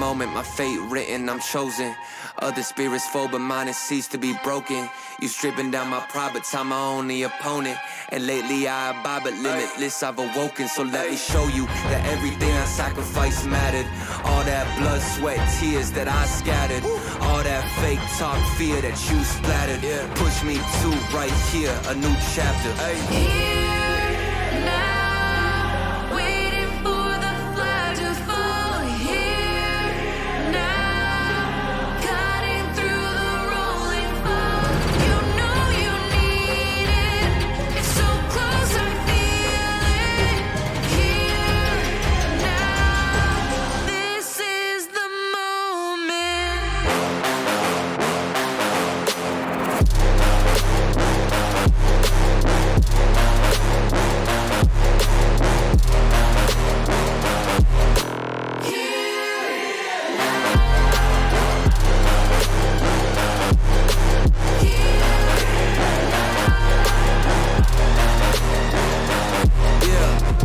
moment, my fate written, I'm chosen. Other spirits fall, but mine has ceased to be broken. You stripping down my pride, but I'm my only opponent. And lately I abide, but limitless I've awoken. So let me show you that everything I sacrificed mattered. All that blood, sweat, tears that I scattered. All that fake talk, fear that you splattered. Push me to right here, a new chapter. Here now, waiting for the flag to fall. Here now, cutting through the rolling fog. You know you need it. It's so close, I feel it. Here now, this is the moment.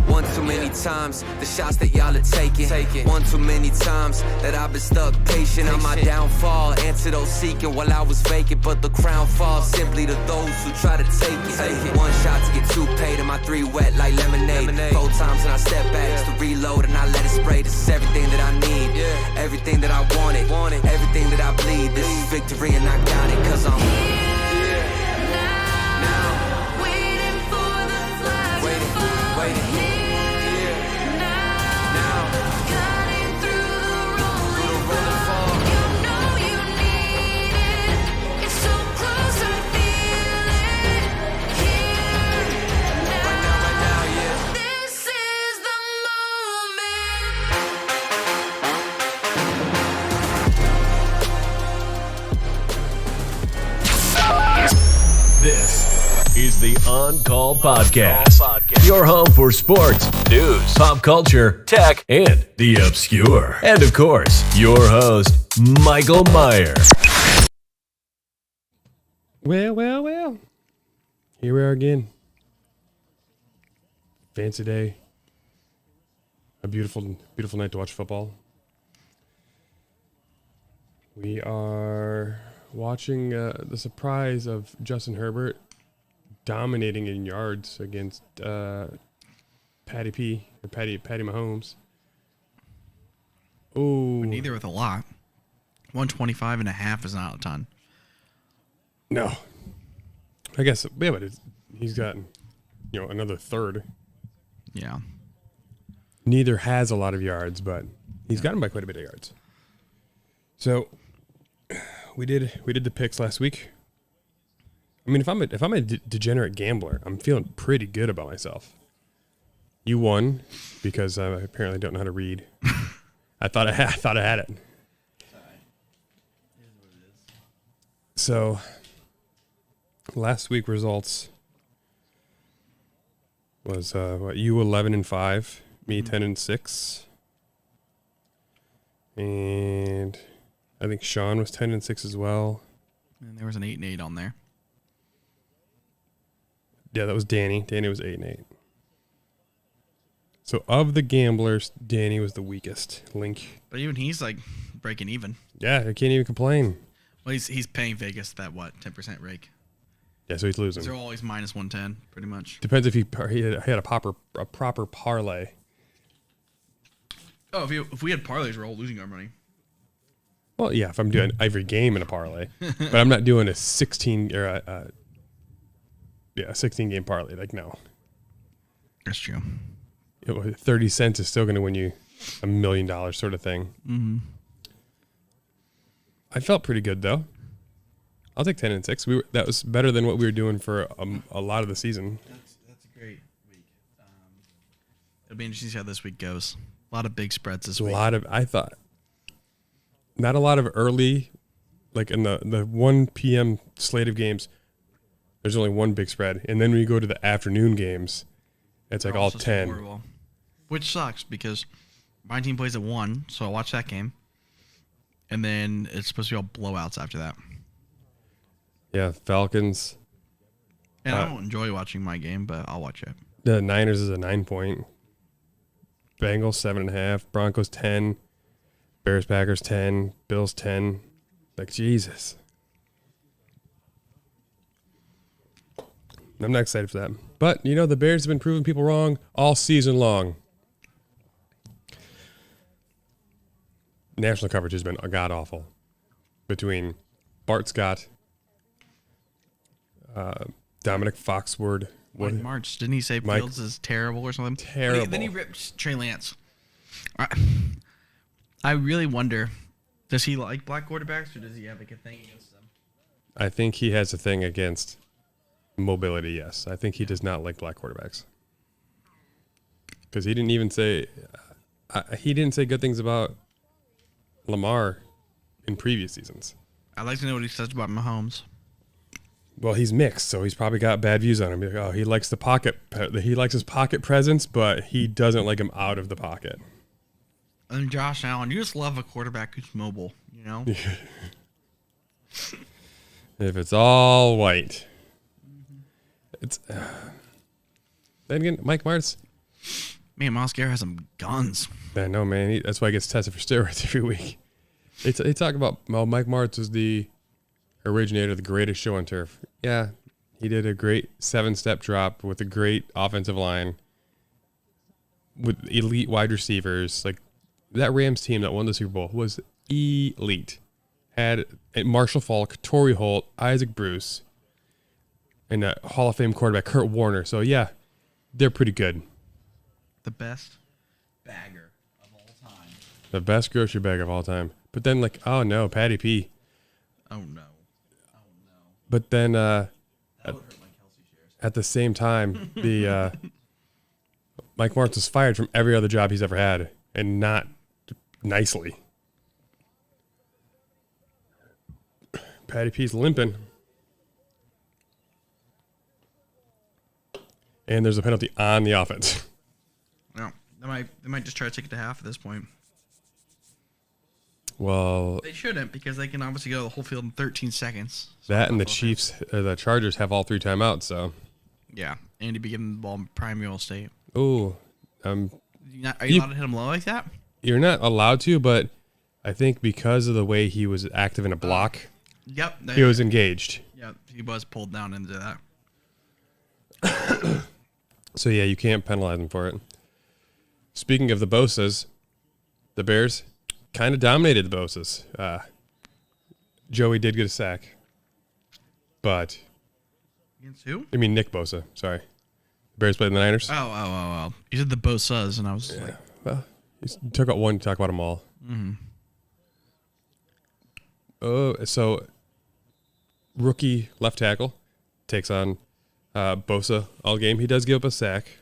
One too many times, the shots that y'all are taking. One too many times that I've been stuck patient on my downfall. Antidote seeking while I was vacant, but the crown falls simply to those who try to take it. One shot to get two paid, and my three wet like lemonade. 4 times and I step back just to reload, and I let it spray. This is everything that I need, everything that I wanted, everything that I bleed. This is victory, and I got it, cause I'm Here now, waiting for the flag to fall. waiting. Here now, cutting through the rolling fog. You know you need it. It's so close, I feel it. Here now, this is the moment. This is the On Call Podcast. Your home for sports, news, pop culture, tech, and the obscure. And of course, your host, Michael Meyer. Well. Here we are again. Fancy day. A beautiful night to watch football. We are watching the surprise of Justin Herbert dominating in yards against Patty Mahomes. Oh, Neither with a lot. 125.5 is not a ton. no. I guess, yeah, but he's got, another third. Yeah. Neither has a lot of yards, but he's gotten by quite a bit of yards. So we did the picks last week. I mean, if I'm a degenerate gambler, I'm feeling pretty good about myself. You won because I apparently don't know how to read. I thought I had it. So last week results was you 11-5, me 10-6, and I think Sean was 10-6 as well. And there was an 8-8 on there. Yeah, that was Danny. Danny was 8-8. So of the gamblers, Danny was the weakest link. But even he's like breaking even. Yeah, I can't even complain. Well, he's paying Vegas that 10% rake. Yeah, so he's losing. They're always minus 110, pretty much. Depends if he had a proper parlay. Oh, if we had parlays, we're all losing our money. Well, yeah, if I'm doing every game in a parlay, but I'm not doing a 16 or a 16 game parlay. Like, no. That's true. 30 cents is still going to win you $1 million sort of thing. Mm-hmm. I felt pretty good though. I'll take 10-6. That was better than what we were doing for a lot of the season. That's a great week. It'll be interesting to see how this week goes. A lot of big spreads this week. I thought, not a lot of early, like in the 1 p.m. slate of games, there's only one big spread. And then when you go to the afternoon games, it's like all 10. Horrible. Which sucks because my team plays at 1, so I'll watch that game. And then it's supposed to be all blowouts after that. Yeah, Falcons. And I don't enjoy watching my game, but I'll watch it. The Niners is a 9-point. Bengals 7.5. Broncos 10. Bears, Packers 10, Bills 10. Like, Jesus. I'm not excited for that. But, you know, the Bears have been proving people wrong all season long. National coverage has been god-awful between Bart Scott, Dominic Foxworth. Mike March, didn't he say Mike- Fields is terrible or something? Terrible. Then he ripped Trey Lance. I really wonder, does he like black quarterbacks or does he have like a thing against them? I think he has a thing against mobility, yes. I think he does not like black quarterbacks. Because he didn't even say... he didn't say good things about Lamar in previous seasons. I'd like to know what he says about Mahomes. Well, he's mixed, so he's probably got bad views on him. Like, oh, he likes he likes his pocket presence, but he doesn't like him out of the pocket. And Josh Allen, you just love a quarterback who's mobile, you know? If it's all white, it's. Then again, Mike Martz. Man, Miles Garrett has some guns. I know, man. That's why he gets tested for steroids every week. They talk about, well, Mike Martz was the originator of the greatest show on turf. Yeah, he did a great 7-step drop with a great offensive line, with elite wide receivers. Like, that Rams team that won the Super Bowl was elite. Had Marshall Faulk, Torrey Holt, Isaac Bruce, and a Hall of Fame quarterback, Kurt Warner. So, yeah, they're pretty good. The best bagger of all time. The best grocery bag of all time. But then, like, oh no, Patty P. Oh, no. But then That would hurt my Kelsey shares. at the same time, the Mike Martz was fired from every other job he's ever had, and not nicely. Patty P's limping. And there's a penalty on the offense. No, they might just try to take it to half at this point. Well, They shouldn't because they can obviously go the whole field in 13 seconds. So that and the Buffalo Chiefs, the Chargers have all 3 timeouts, so. Yeah, and to be giving the ball in prime real estate. Ooh, Are you allowed to hit him low like that? you're not allowed to, but I think because of the way he was active in a block, Yep. he was engaged. Yep, he was pulled down into that. So, yeah, you can't penalize him for it. Speaking of the Bosas, the Bears kind of dominated the Bosas. Joey did get a sack. But, Against who? I mean, Nick Bosa, sorry. The Bears played the Niners. Oh. You said the Bosas, and I was like, Well, you took out one to talk about them all. Mm-hmm. Oh, so rookie left tackle takes on Bosa all game. He does give up a sack,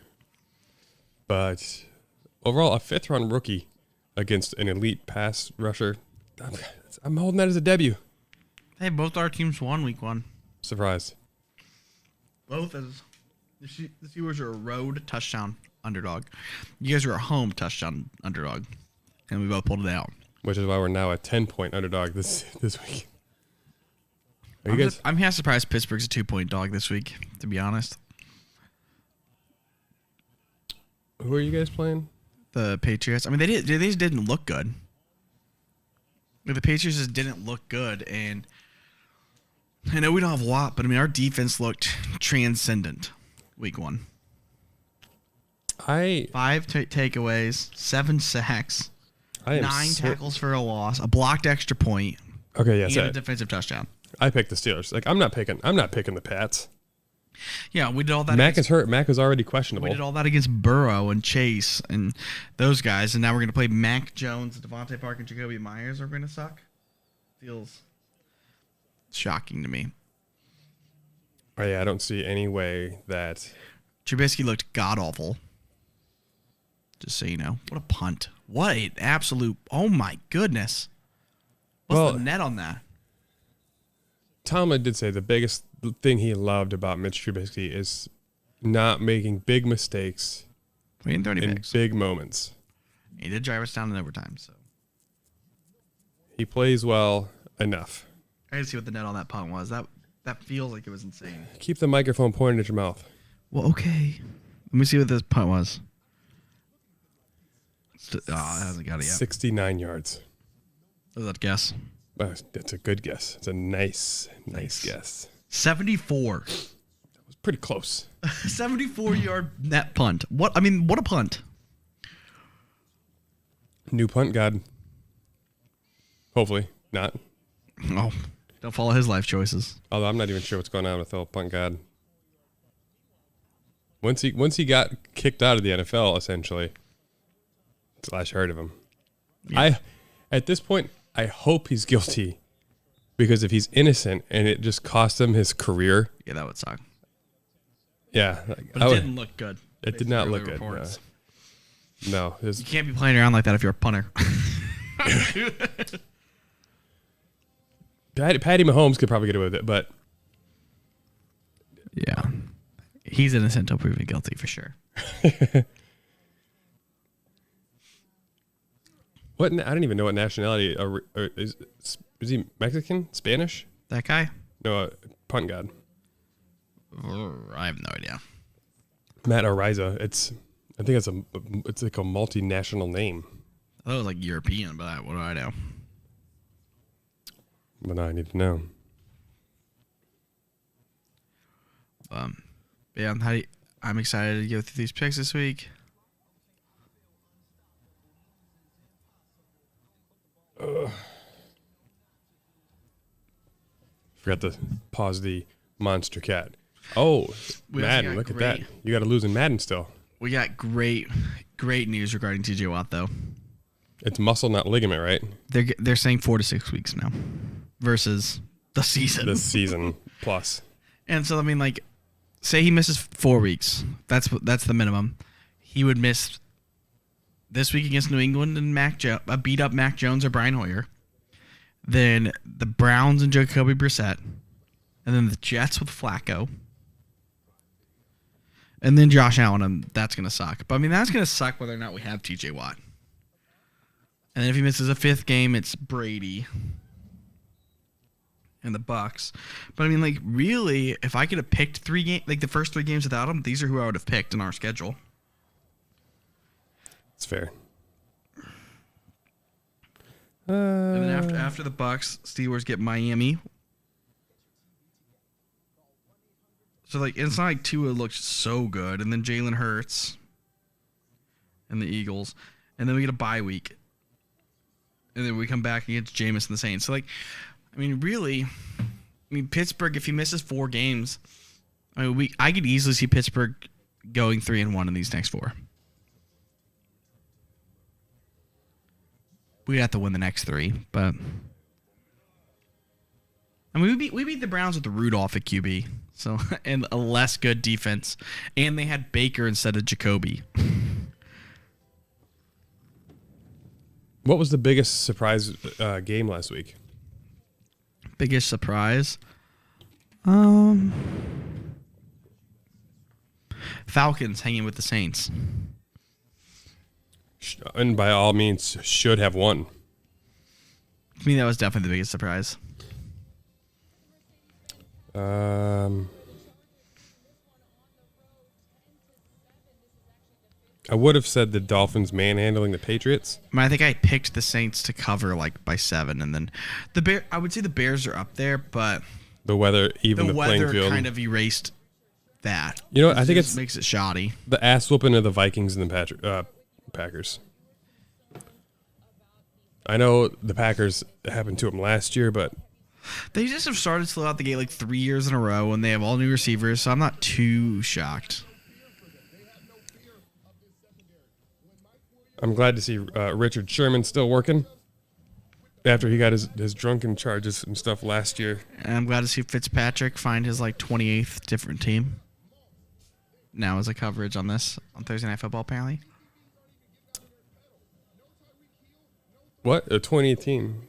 but overall, a 5th-round rookie against an elite pass rusher. I'm holding that as a debut. hey, both our teams won week 1. Surprise. Both as the Steelers are a road touchdown underdog. You guys are a home touchdown underdog, and we both pulled it out. Which is why we're now a 10-point underdog this week. Are you guys? I'm half surprised Pittsburgh's a 2-point dog this week, to be honest. Who are you guys playing? The Patriots. I mean, they just didn't look good. The Patriots just didn't look good, and I know we don't have a lot, but I mean, our defense looked transcendent week 1. 5 takeaways, 7 sacks, I am 9 tackles for a loss, a blocked extra point, Okay, yes. and a defensive touchdown. I picked the Steelers. Like, I'm not picking the Pats. Yeah, we did all that. Mac is hurt. Mac is already questionable. We did all that against Burrow and Chase and those guys, and now we're going to play Mac Jones, Devontae Parker, and Jacoby Myers are going to suck. Feels shocking to me. Oh, yeah, I don't see any way that. Trubisky looked god-awful. Just so you know. What a punt. What an absolute... Oh, my goodness. What's the net on that? Tomlin did say the biggest thing he loved about Mitch Trubisky is not making big mistakes We had 30 in picks. big moments. He did drive us down in overtime, so... He plays well enough. I gotta see what the net on that punt was. That feels like it was insane. Keep the microphone pointed at your mouth. Well, okay. Let me see what this punt was. Oh, it hasn't got it yet. 69 yards. What was that guess? That's a good guess. It's a nice guess. 74. It was pretty close. 74-yard net punt. What a punt. New punt god. Hopefully not. Oh, don't follow his life choices. Although I'm not even sure what's going on with the punt god. Once he got kicked out of the NFL, essentially, that's the last I heard of him. Yeah. At this point, I hope he's guilty, because if he's innocent and it just cost him his career, Yeah, that would suck. yeah, But it didn't look good. It did not look Early good. reports. No, You can't be playing around like that if you're a punter. Patty Mahomes could probably get away with it, but Yeah. He's innocent until proven guilty for sure. I don't even know what nationality is he Mexican? Spanish? That guy? No, punt god. I have no idea. Matt Ariza. I think it's like a multinational name. I thought it was like European, but what do I know? But now I need to know. Yeah, I'm excited to go through these picks this week. Forgot to pause the monster cat. Oh, We also Madden, got look at that. great- You got to lose in Madden still. We got great news regarding TJ Watt, though. It's muscle, not ligament, right? They're saying 4 to 6 weeks now versus the season. This season plus. And so, I mean, like, say he misses 4 weeks. That's the minimum. He would miss this week against New England and beat up Mac Jones or Brian Hoyer. Then the Browns and Jacoby Brissett. And then the Jets with Flacco. And then Josh Allen, and that's going to suck. But, I mean, that's going to suck whether or not we have TJ Watt. And then if he misses a 5th game, it's Brady and the Bucks. But I mean, like, really, if I could have picked the first 3 games without him, these are who I would have picked in our schedule. It's fair. And then after the Bucks, Steelers get Miami. So like, it's not like Tua looked so good, and then Jalen Hurts and the Eagles, and then we get a bye week, and then we come back against Jameis and the Saints. So like, I mean, really, Pittsburgh, if he misses 4 games, I could easily see Pittsburgh going 3-1 in these next 4. We'd have to win the next 3, but I mean, we beat the Browns with the Rudolph at QB, so and a less good defense, and they had Baker instead of Jacoby. What was the biggest surprise game last week? Biggest surprise, Falcons hanging with the Saints. And by all means, should have won. To me, that was definitely the biggest surprise. I would have said the Dolphins manhandling the Patriots. I mean, I think I picked the Saints to cover like by 7, and then I would say the Bears are up there, but The weather, even the the playing weather field. kind of erased that. You know what? I think just it's makes it shoddy. the ass whooping of the Vikings and the Packers. I know the Packers happened to them last year, but They just have started slow out the gate like 3 years in a row, and they have all new receivers, so I'm not too shocked. I'm glad to see Richard Sherman still working after he got his drunken charges and stuff last year. And I'm glad to see Fitzpatrick find his like 28th different team. Now as a coverage on this on Thursday Night Football, apparently. What? A 2018.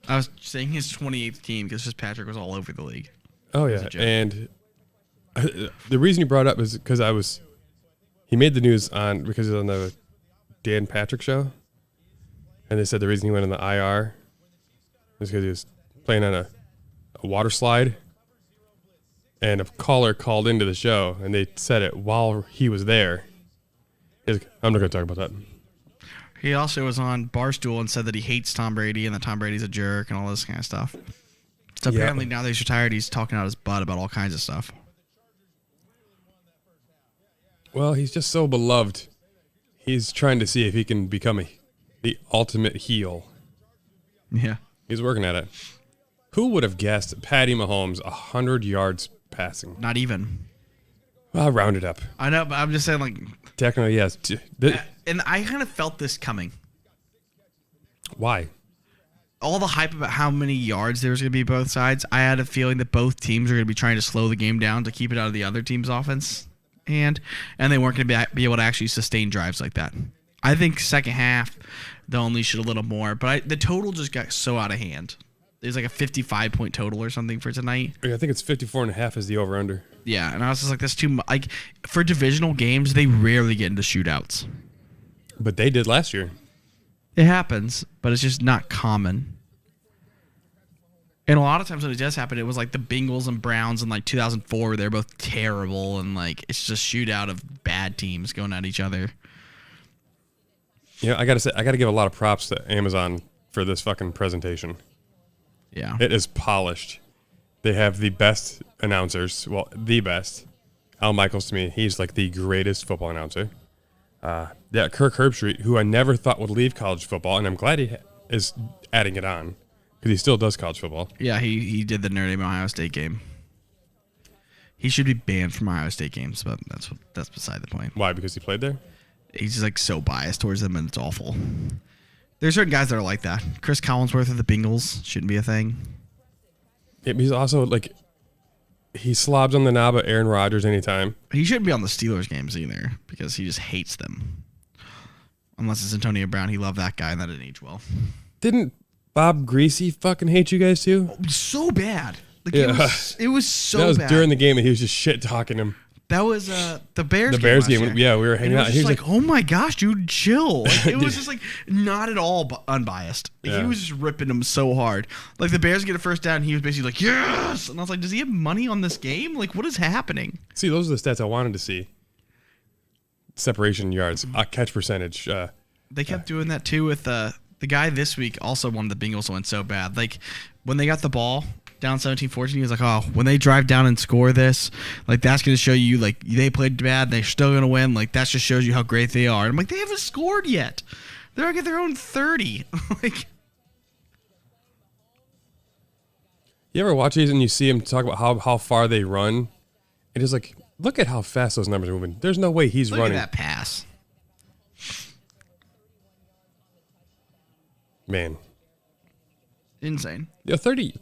I was saying his 28th team because Fitzpatrick was all over the league. Oh, As yeah. a joke. And the reason he brought it up is because he made the news because he was on the Dan Patrick show. And they said the reason he went on the IR is because he was playing on a water slide. And a caller called into the show, and they said it while he was there. He's like, I'm not going to talk about that. He also was on Barstool and said that he hates Tom Brady and that Tom Brady's a jerk and all this kind of stuff. So Yeah. apparently now that he's retired, he's talking out his butt about all kinds of stuff. Well, he's just so beloved. He's trying to see if he can become the ultimate heel. Yeah. He's working at it. Who would have guessed Patty Mahomes 100 yards passing? Not even. Well, round it up. I know, but I'm just saying, like, Technically, yes. and I kind of felt this coming. Why? All the hype about how many yards there was going to be both sides, I had a feeling that both teams are going to be trying to slow the game down to keep it out of the other team's offense. And they weren't going to be able to actually sustain drives like that. I think second half, they'll unleash it a little more. But the total just got so out of hand. There's like a 55-point total or something for tonight. I think it's 54.5 is the over-under. Yeah, and I was just like, that's too much. Like, for divisional games, they rarely get into shootouts. But they did last year. It happens, but it's just not common. And a lot of times when it does happen, it was like the Bengals and Browns in like 2004, where they're both terrible, and like it's just shootout of bad teams going at each other. Yeah, I gotta give a lot of props to Amazon for this fucking presentation. Yeah. It is polished. They have the best announcers. Well, the best. Al Michaels, to me, he's like the greatest football announcer. Yeah, Kirk Herbstreit, who I never thought would leave college football, and I'm glad he is adding it on because he still does college football. Yeah, he did the Notre Dame Ohio State game. He should be banned from Ohio State games, but that's beside the point. Why? Because he played there? He's just like so biased towards them, and it's awful. There's certain guys that are like that. Chris Collinsworth of the Bengals shouldn't be a thing. Yeah, but he's also like, he slobs on the knob of Aaron Rodgers anytime. He shouldn't be on the Steelers games either because he just hates them. Unless it's Antonio Brown. He loved that guy, and that didn't age well. Didn't Bob Greasy fucking hate you guys too? So bad. Like, Yeah. it was so That was bad. during the game, and he was just shit talking him. That was the Bears The game. Bears last game, year. yeah, we were And hanging it out. was He just was like, oh my gosh, dude, chill. Like, it was just like not at all unbiased. Like, Yeah. He was just ripping him so hard. Like the Bears get a first down, and he was basically like, yes. And I was like, does he have money on this game? Like, what is happening? See, those are the stats I wanted to see. Separation yards, catch percentage. They kept doing that too with the guy this week. Also, one of the Bengals went so bad. Like when they got the ball down 17-14, he was like, oh, when they drive down and score this, like that's going to show you like they played bad, they're still going to win. Like that just shows you how great they are. And I'm like, they haven't scored yet. They're going to get their own 30. Like, You ever watch these and you see him talk about how far they run? It is like, look at how fast those numbers are moving. There's no way he's look running. at that pass. Man. Insane. Yeah, 30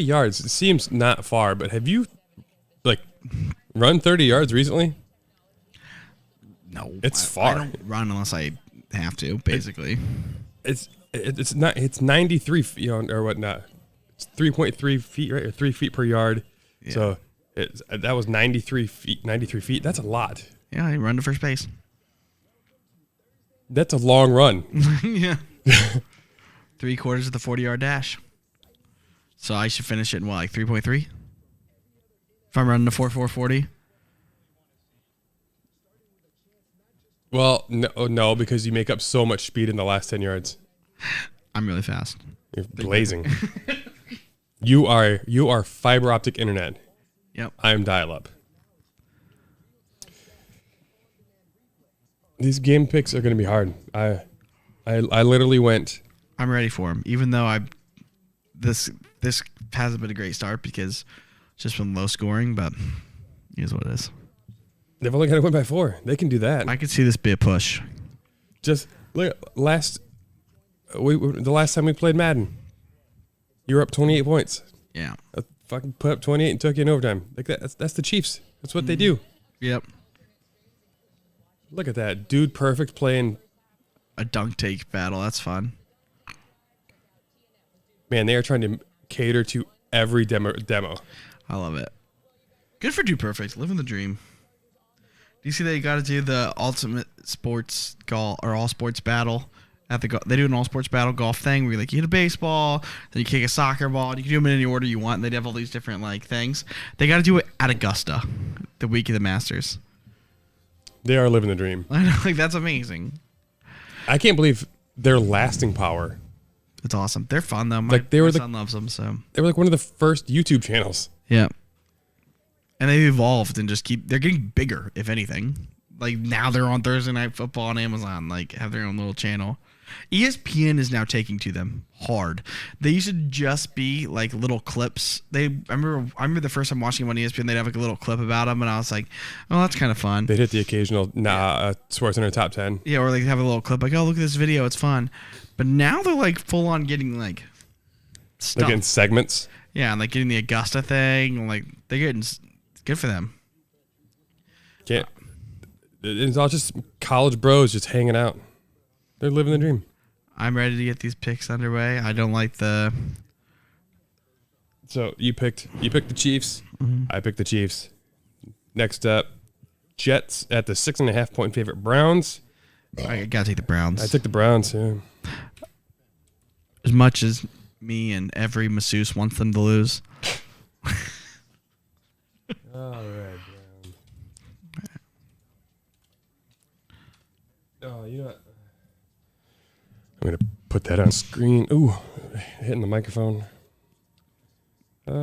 yards seems not far, but have you like run 30 yards recently? No, It's I far. don't run unless I have to. Basically, It's 93 feet, or whatnot. It's 3.3 feet, right? Or 3 feet per yard. Yeah. So that was 93 feet. 93 feet. That's a lot. yeah, I run to first base. That's a long run. Yeah. 3/4 of the 40-yard dash. So I should finish it in what, like 3.3? If I'm running the 4.40? Well, no, because you make up so much speed in the last 10 yards. I'm really fast. You're blazing. You are fiber optic internet. Yep. I am dial up. These game picks are going to be hard. I literally went. I'm ready for him. Even though this hasn't been a great start because it's just been low scoring, but it is what it is. They've only got to win by 4. They can do that. I could see this be a push. Just look, the last time we played Madden, you were up 28 points. Yeah. I fucking put up 28 and took you in overtime. Like that's the Chiefs. That's what they do. Yep. Look at that dude, perfect playing. A dunk take battle. That's fun. Man, they are trying to cater to every demo. I love it. Good for Dude Perfect. Living the dream. Do you see they got to do the ultimate sports golf or all sports battle at the they do an all sports battle golf thing where you hit a baseball, then you kick a soccer ball, and you can do them in any order you want. And they'd have all these different things. They got to do it at Augusta, the week of the Masters. They are living the dream. I know, that's amazing. I can't believe their lasting power. It's awesome. They're fun though. My son loves them. So They were like one of the first YouTube channels. yeah, and they've evolved and they're getting bigger. If anything, like now they're on Thursday Night Football on Amazon. Like have their own little channel. ESPN is now taking to them hard. They used to just be like little clips. I remember the first time watching them on ESPN, they'd have like a little clip about them, and I was like, oh, that's kind of fun. They'd hit the occasional SportsCenter top 10. Yeah, or like have a little clip like, oh, look at this video, it's fun. But now they're like full on getting like stuff. They're getting segments. Yeah, and like getting the Augusta thing. Like they're getting good for them. Can't. It's all just college bros just hanging out. They're living the dream. I'm ready to get these picks underway. I don't like the. So you picked the Chiefs. I picked the Chiefs. Next up, Jets at the 6.5 point favorite. Browns. I gotta take the Browns. I took the Browns. Yeah. As much as me and every masseuse wants them to lose. All right, Browns. Oh, you know what? I'm gonna put that on screen. Ooh, hitting the microphone. Let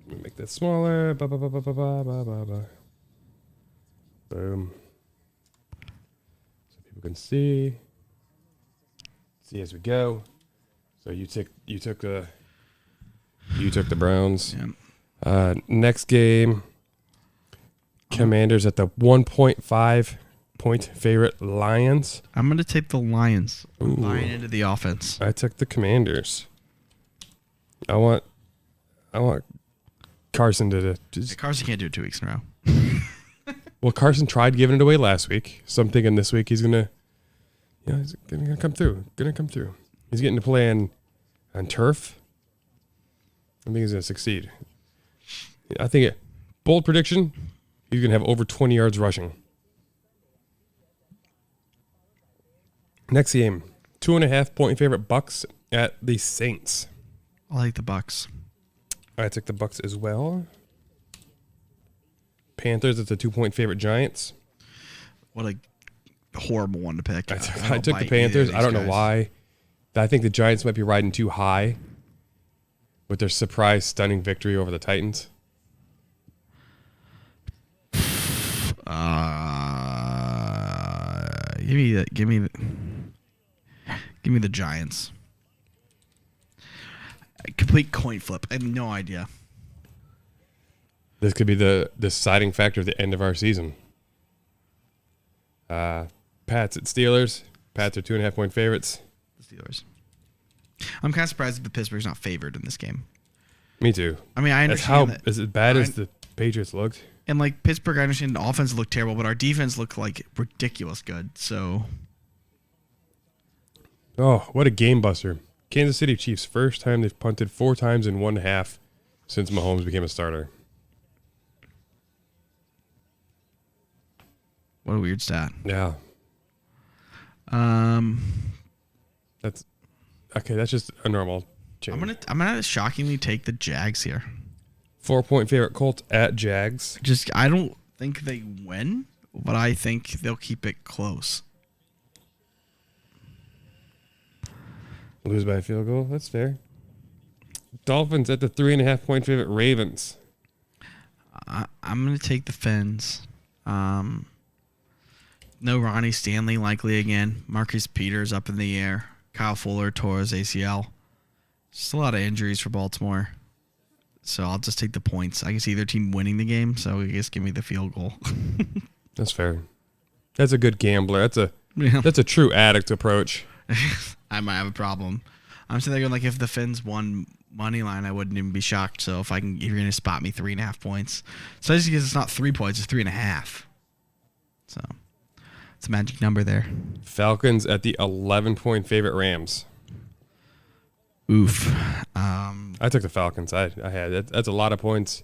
me make that smaller. Boom. So people can see as we go. So you took the Browns. Yeah. Next game, Commanders at the 1.5 point favorite Lions. I'm gonna take the Lions. Ooh. Buying into the offense. I took the Commanders. I want Carson to just. Carson can't do it 2 weeks in a row. Well, Carson tried giving it away last week, so I'm thinking this week he's gonna come through. He's getting to play on turf. I think he's gonna succeed. I think bold prediction, he's gonna have over 20 yards rushing. Next game, 2.5 point favorite Bucks at the Saints. I like the Bucks. I took the Bucks as well. Panthers at the 2 point favorite Giants. What a horrible one to pick. I don't took the like either Panthers. of I these don't know guys. why. I think the Giants might be riding too high with their surprise stunning victory over the Titans. Give me the Giants. A complete coin flip. I have no idea. This could be the deciding factor at the end of our season. Pats at Steelers. Pats are 2.5 point favorites. The Steelers. I'm kind of surprised that Pittsburgh's not favored in this game. Me too. I mean, I That's how understand that. as bad as the Patriots looked. And like Pittsburgh, I understand the offense looked terrible, but our defense looked like ridiculous good. So Oh, what a game buster. Kansas City Chiefs, first time they've punted 4 times in 1.5 since Mahomes became a starter. what a weird stat. Yeah. That's okay, that's just a normal change. I'm gonna shockingly take the Jags here. 4 point favorite Colts at Jags. I don't think they win, but I think they'll keep it close. Lose by a field goal. That's fair. Dolphins at the 3.5 point favorite Ravens. I'm gonna take the Fins. No Ronnie Stanley likely again. Marcus Peters up in the air. Kyle Fuller tore his ACL. Just a lot of injuries for Baltimore. So I'll just take the points. I can see either team winning the game, so I guess give me the field goal. That's fair. That's a good gambler. Yeah. That's a true addict approach. I might have a problem. I'm sitting there going like, if the Fins won money line, I wouldn't even be shocked. So if you're gonna spot me 3.5 points, so just because it's not 3 points, it's 3.5. So it's a magic number there. Falcons at the 11 point favorite Rams. Oof. I took the Falcons. I had that's a lot of points.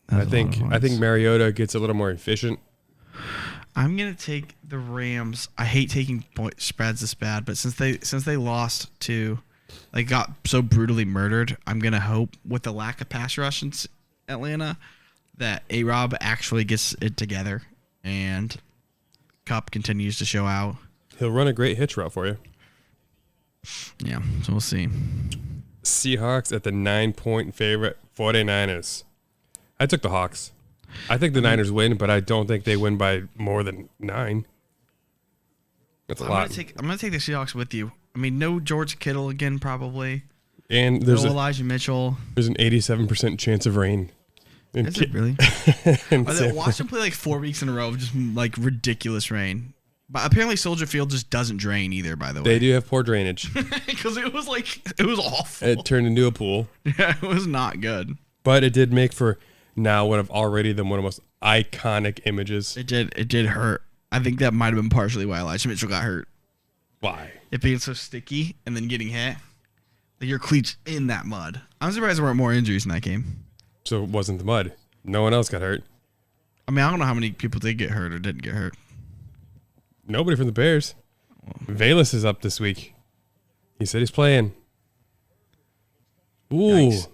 That's a lot of I think points. Mariota gets a little more efficient. I'm gonna take the Rams. I hate taking point spreads this bad, but since they lost to, like, got so brutally murdered, I'm gonna hope with the lack of pass rush in Atlanta that A-Rob actually gets it together and Kupp continues to show out. He'll run a great hitch route for you. Yeah, so we'll see. Seahawks at the 9-point favorite, 49ers. I took the Hawks. I think the Niners win, but I don't think they win by more than 9. That's a lot. I'm gonna take the Seahawks with you. I mean, no George Kittle again, probably. And No there's Elijah Mitchell. an 87% chance of rain. Is it really? And Watch them play like 4 weeks in a row of just like ridiculous rain. But apparently Soldier Field just doesn't drain either, by the way. They do have poor drainage. Because it was awful. It turned into a pool. Yeah, it was not good. But it did make for now one of one of the most iconic images. It did hurt. I think that might have been partially why Elijah Mitchell got hurt. Why? It being so sticky and then getting hit. Like your cleats in that mud. I'm surprised there weren't more injuries in that game. So it wasn't the mud. No one else got hurt. I mean, I don't know how many people did get hurt or didn't get hurt. Nobody from the Bears. Valus is up this week. He said he's playing. Ooh. Yikes.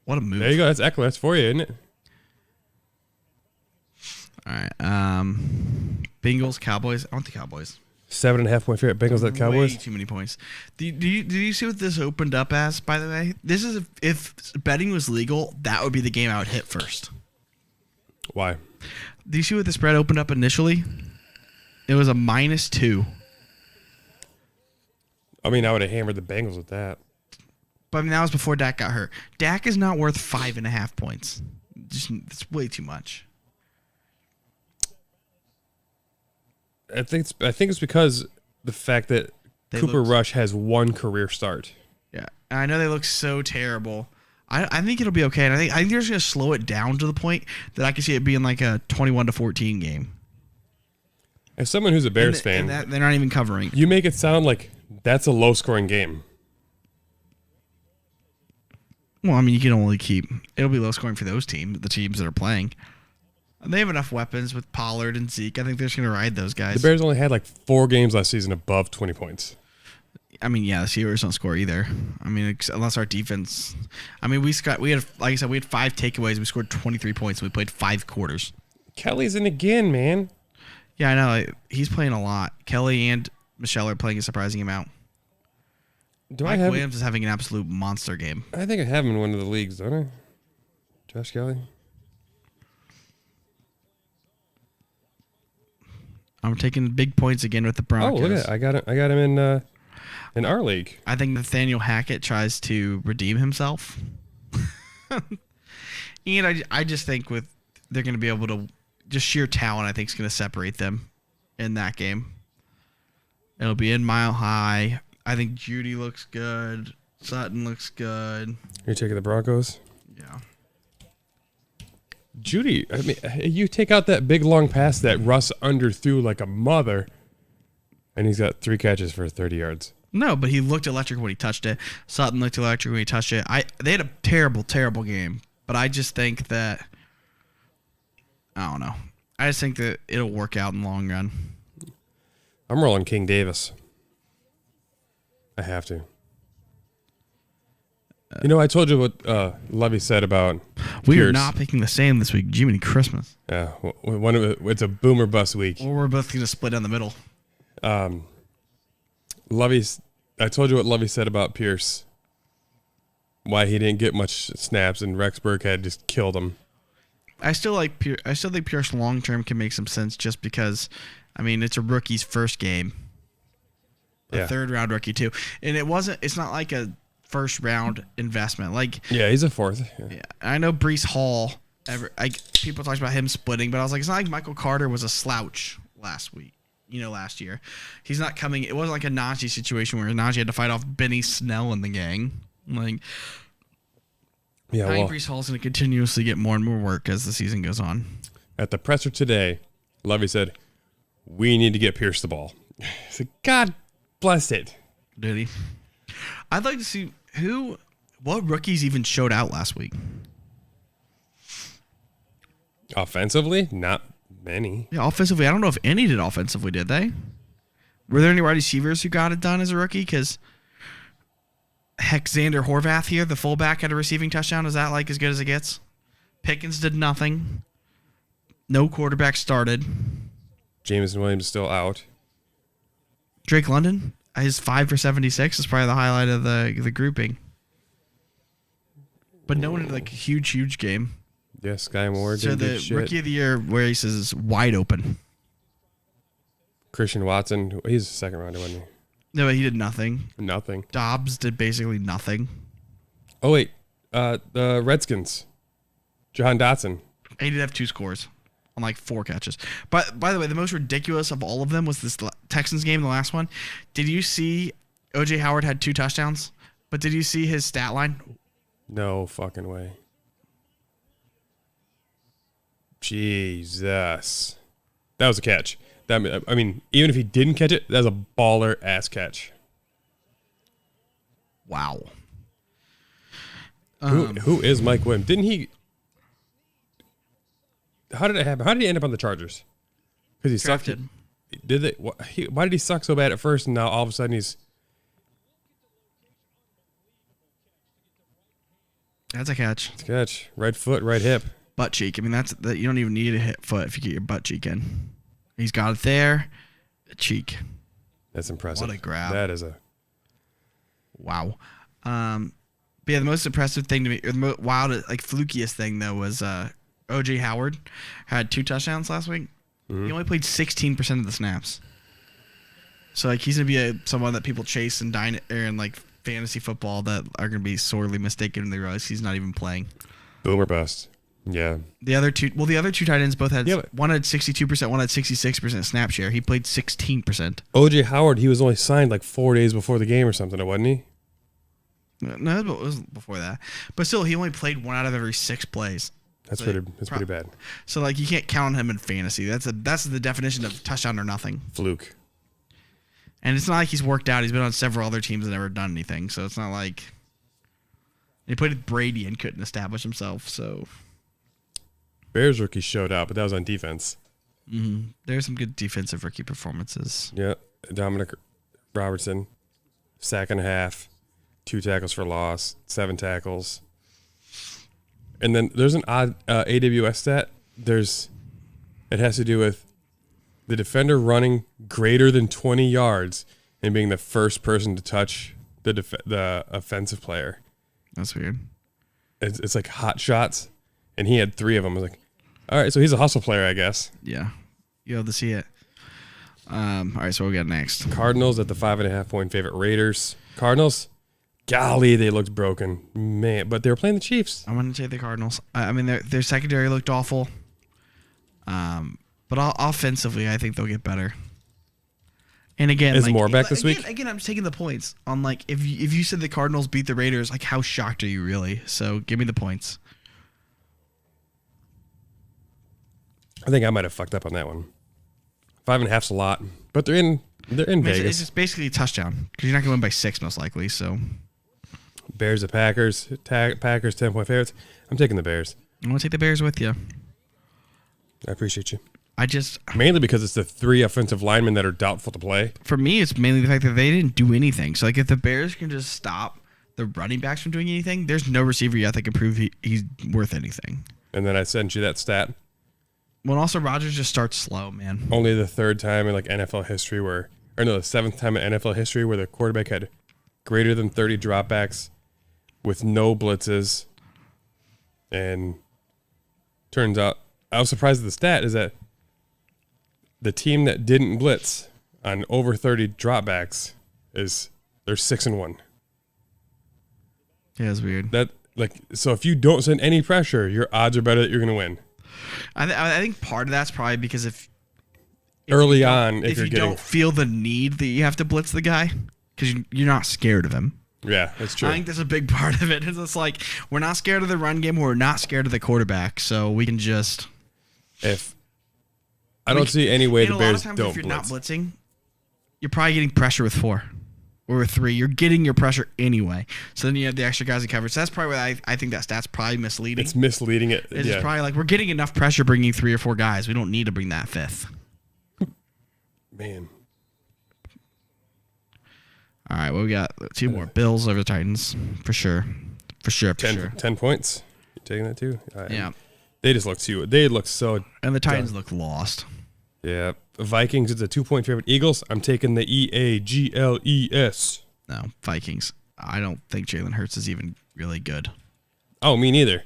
What a move. There you go. That's Eckler. That's for you, isn't it? All right. Bengals, Cowboys. I want the Cowboys. 7.5-point favorite Bengals at Cowboys. Way too many points. Did you see what this opened up as, by the way? This is if betting was legal, that would be the game I would hit first. Why? Do you see what the spread opened up initially? It was a -2. I mean, I would have hammered the Bengals with that. But I mean, that was before Dak got hurt. Dak is not worth 5.5 points. It's way too much. I think it's because the fact that Cooper Rush has one career start. Yeah, and I know they look so terrible. I think it'll be okay. And I think they're just gonna slow it down to the point that I can see it being like a 21-14 game. As someone who's a Bears fan, and they're not even covering. you make it sound like that's a low-scoring game. Well, I mean, you can only it'll be low scoring for those teams, the teams that are playing. And they have enough weapons with Pollard and Zeke. I think they're just going to ride those guys. The Bears only had like 4 games last season above 20 points. I mean, yeah, the Steelers don't score either. I mean, unless our defense. I mean, we had, like I said, we had 5 takeaways. We scored 23 points. And we played 5 quarters. Kelly's in again, man. Yeah, I know. He's playing a lot. Kelly and Michelle are playing a surprising amount. Mike Williams is having an absolute monster game. I think I have him in one of the leagues, don't I? Josh Kelly. I'm taking big points again with the Broncos. Oh, look at that. I got him in our league. I think Nathaniel Hackett tries to redeem himself. And I just think they're going to be able to, just sheer talent, I think, is going to separate them in that game. It'll be in Mile High. I think Judy looks good. Sutton looks good. You're taking the Broncos? Yeah. Judy, I mean, you take out that big long pass that Russ underthrew like a mother, and he's got 3 catches for 30 yards. No, but he looked electric when he touched it. Sutton looked electric when he touched it. They had a terrible, terrible game. But I just think that, I don't know. I just think that it'll work out in the long run. I'm rolling King Davis. I have to. I told you what Levy said about We Pierce. are not picking the same this week. Jiminy Christmas. Yeah, it's a boomer bust week. Or we're both going to split down the middle. I told you what Levy said about Pierce. Why he didn't get much snaps, and Rex Burkhead just killed him. I still think Pierce long term can make some sense just because, I mean, it's a rookie's first game. A 3rd round rookie too. And it's not like a first round investment. Yeah, he's a 4th. Yeah. I know Breece Hall, people talked about him splitting, but I was like, it's not like Michael Carter was a slouch last year. He's not coming. It wasn't like a Najee situation where Najee had to fight off Benny Snell and the gang. I think Breece Hall's going to continuously get more and more work as the season goes on. At the presser today, Levy said, we need to get Pierce the ball. I said, God bless it. Did he? I'd like to see what rookies even showed out last week. Offensively, not many. Yeah, offensively, I don't know if any did offensively, did they? Were there any wide receivers who got it done as a rookie? Because Xander Horvath here, the fullback, had a receiving touchdown. Is that like as good as it gets? Pickens did nothing. No quarterback started. Jameson Williams is still out. Drake London, his 5 for 76 is probably the highlight of the grouping. But no one had like a huge game. Yeah, Sky Moore So did the good shit. rookie of the year race is wide open. Christian Watson, he's a second rounder, wasn't No, he did nothing. he? Nothing. Dobbs did basically nothing. Oh wait, the Redskins, Jahan Dotson. He did have 2 scores on like 4 catches. But by the way, the most ridiculous of all of them was this Texans game, the last one. Did you see O.J. Howard had 2 touchdowns? But did you see his stat line? No fucking way. Jesus, that was a catch. That, I mean, even if he didn't catch it, that was a baller ass catch. Wow. Who is Mike Williams? Didn't he? How did it happen? How did he end up on the Chargers? Because he sucked. Drafted. Did they? Why did he suck so bad at first, and now all of a sudden he's? That's a catch. Catch right foot, right hip. Butt cheek. I mean, that's that. You don't even need a hit foot if you get your butt cheek in. He's got it there. A cheek. That's impressive. What a grab. That is a. Wow. But yeah, the most impressive thing to me, or the wild, like flukiest thing though, was O.J. Howard had 2 touchdowns last week. He only played 16% of the snaps. So like he's gonna be someone that people chase and dine or in like fantasy football that are gonna be sorely mistaken when they realize he's not even playing. Boomer bust. Yeah. The other two tight ends both had Yeah, but- one had 62%, one had 66% snap share. He played 16%. O.J. Howard, he was only signed like 4 days before the game or something, wasn't he? No, it was before that. But still, he only played 1 out of every 6 plays. That's So, pretty bad. So like you can't count on him in fantasy. That's the definition of touchdown or nothing. Fluke. And it's not like he's worked out. He's been on several other teams and never done anything. So it's not like he played with Brady and couldn't establish himself. So Bears rookie showed out, but that was on defense. there's some good defensive rookie performances. Yeah. Dominic Robertson, sack and a half, 2 tackles for loss, 7 tackles. And then there's an odd AWS stat. It has to do with the defender running greater than 20 yards and being the first person to touch the offensive player. That's weird. It's like hot shots, and he had 3 of them. I was like, all right, so he's a hustle player, I guess. Yeah. You'll have to see it. All right, so we'll get next. Cardinals at the 5.5 point favorite. Raiders. Cardinals, golly, they looked broken, man. But they were playing the Chiefs. I'm going to take the Cardinals. I mean, their secondary looked awful. But offensively, I think they'll get better. And again, Is Moore back this again, week? Again, I'm just taking the points on like if you said the Cardinals beat the Raiders, like how shocked are you really? So give me the points. I think I might have fucked up on that one. 5.5's 5.5's a lot, but they're in Vegas. It's just basically a touchdown because you're not going to win by 6 most likely. So Bears at Packers. Packers 10-point favorites. I'm taking the Bears. I'm going to take the Bears with you. I appreciate you. I just Mainly because it's the 3 offensive linemen that are doubtful to play. for me, it's mainly the fact that they didn't do anything. So like if the Bears can just stop the running backs from doing anything, there's no receiver yet that can prove he's worth anything. And then I sent you that stat. Well, also Rodgers just starts slow, man. Only the 3rd time in like NFL history the 7th time in NFL history where the quarterback had greater than 30 dropbacks with no blitzes. And turns out, I was surprised at the stat is that the team that didn't blitz on over 30 dropbacks they're 6-1. Yeah, it's weird. So if you don't send any pressure, your odds are better that you're going to win. I think part of that's probably because if Early you on, if you're you getting, don't feel the need that you have to blitz the guy because you're not scared of him. yeah, that's true. I think that's a big part of it. It's like we're not scared of the run game, we're not scared of the quarterback, so we can just. I don't see any way And the a lot Bears of times, don't if you're blitz. not blitzing, you're probably getting pressure with 4 or with 3. You're getting your pressure anyway. So then you have the extra guys in coverage. So that's probably why I think that stat's probably misleading. It's misleading it. It's yeah. just probably like we're getting enough pressure bringing 3 or 4 guys. We don't need to bring that 5th. Man. All right, well, we got 2 more. Bills over the Titans, for sure. For sure. 10 points. You taking that too? All right. Yeah. They just look too. They look so. And the Titans look lost. Yeah. Vikings, it's a 2-point favorite. Eagles, I'm taking the Eagles. No, Vikings. I don't think Jalen Hurts is even really good. Oh, me neither.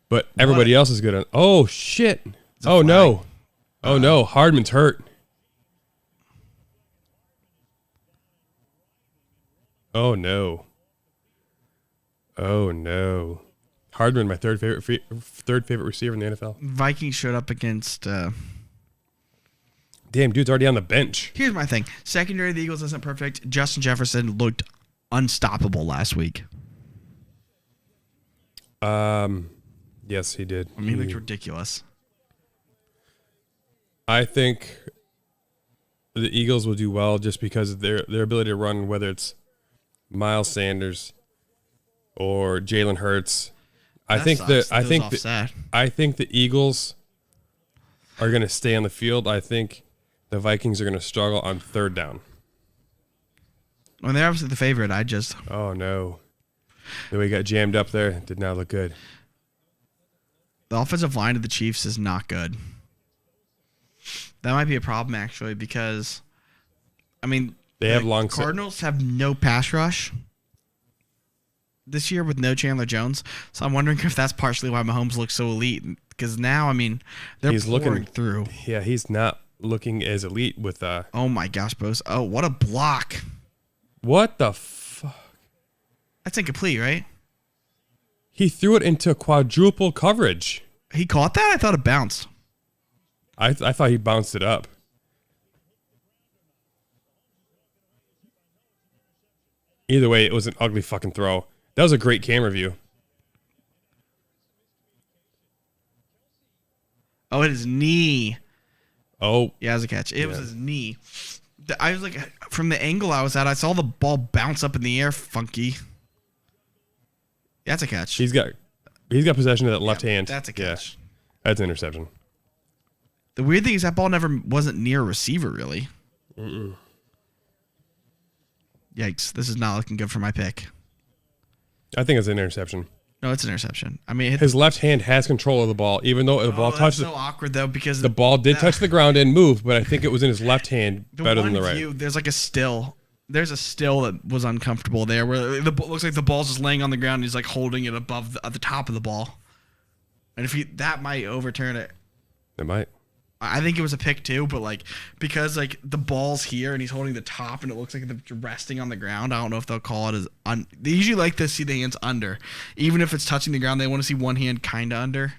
But everybody else is good on. Oh, shit. a Oh, flag. no. Oh, no. Hardman's hurt. Oh, no. Oh, no. Hardman, my third favorite receiver in the NFL. Vikings showed up against. Damn, dude's already on the bench. Here's my thing. Secondary of the Eagles isn't perfect. Justin Jefferson looked unstoppable last week. Yes, he did. I mean, he looked ridiculous. I think the Eagles will do well just because of their ability to run, whether it's Miles Sanders or Jalen Hurts. I think the Eagles are going to stay on the field. I think the Vikings are going to struggle on third down. Well, they're obviously the favorite. Oh no, the way he got jammed up there did not look good. The offensive line of the Chiefs is not good. That might be a problem actually because, I mean, They have long. Cardinals have no pass rush this year with no Chandler Jones. So I'm wondering if that's partially why Mahomes looks so elite. Because now, I mean, they're pouring through. Yeah, he's not looking as elite with. Oh my gosh, Bose! Oh, what a block! What the fuck? That's incomplete, right? He threw it into quadruple coverage. He caught that? I thought it bounced. I thought he bounced it up. Either way, it was an ugly fucking throw. That was a great camera view. Oh, it is knee. Oh, Yeah, it was a catch. It was his knee. I was like, from the angle I was at, I saw the ball bounce up in the air funky. Yeah, that's a catch. he's got possession of that left hand. That's a Yeah, catch. that's an interception. The weird thing is that ball wasn't near a receiver, really. Yikes. This is not looking good for my pick. I think it's an interception. No, it's an interception. I mean, it hit His left hand has control of the ball, even though the ball that's touched so awkward, though, because the ball did touch the ground and move, but I think it was in his left hand better than the right. view, there's like a still. There's a still that was uncomfortable there where looks like the ball's just laying on the ground and he's like holding it above at the top of the ball. And that might overturn it. It might. I think it was a pick too, but like because like the ball's here and he's holding the top and it looks like they're resting on the ground. I don't know if they'll call it as they usually like to see the hands under, even if it's touching the ground. They want to see one hand kind of under.